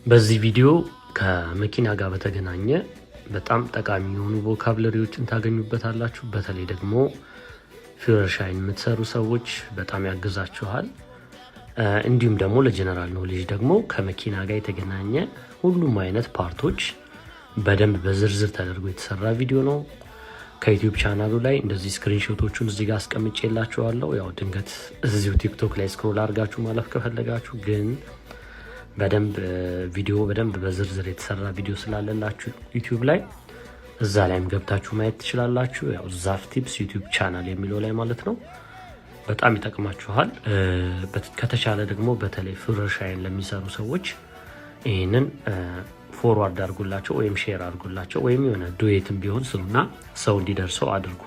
በዚህ ቪዲዮ ከመኪና ጋር በተገናኘ በጣም ጠቃሚ የሆኑ ቮካብለሪዎችን ታገኙበታላችሁ። በተለይ ደግሞ ፊውቸርሻይን የምትሰሩ ሰዎች በጣም ያግዛችኋል። እንዲሁም ደግሞ ለጀነራል ኖሌጅ ደግሞ ከመኪና ጋር የተገናኘ ሁሉም አይነት ፓርቶች በደንብ በዝርዝር ተደርጎ የተሰራ ቪዲዮ ነው። ከዩቲዩብ ቻናሉ ላይ እንደዚህ ስክሪንሾቶቹን እዚህ ጋር አስቀምጬላችኋለሁ። ያው ድንገት እዚሁ ቲክቶክ ላይ ስክሮል አድርጋችሁ ማለፍ ከፈለጋችሁ ግን በደንብ ቪዲዮ በደንብ በዝርዝር የተሰራ ቪዲዮ ስላለላችሁ ዩቲዩብ ላይ እዛ ላይም ገብታችሁ ማየት ትችላላችሁ። ያው ዛፍ ቲፕስ ዩቲዩብ ቻናል የሚለው ላይ ማለት ነው። በጣም ይጠቅማችኋል። ከተቻለ ደግሞ በተለይ ፊውቸርሻይን ለሚሰሩ ሰዎች ይህንን ፎርዋርድ አድርጉላቸው ወይም ሼር አድርጉላቸው ወይም የሆነ ዱዌትም ቢሆን ስሩና ሰው እንዲደርሰው አድርጉ።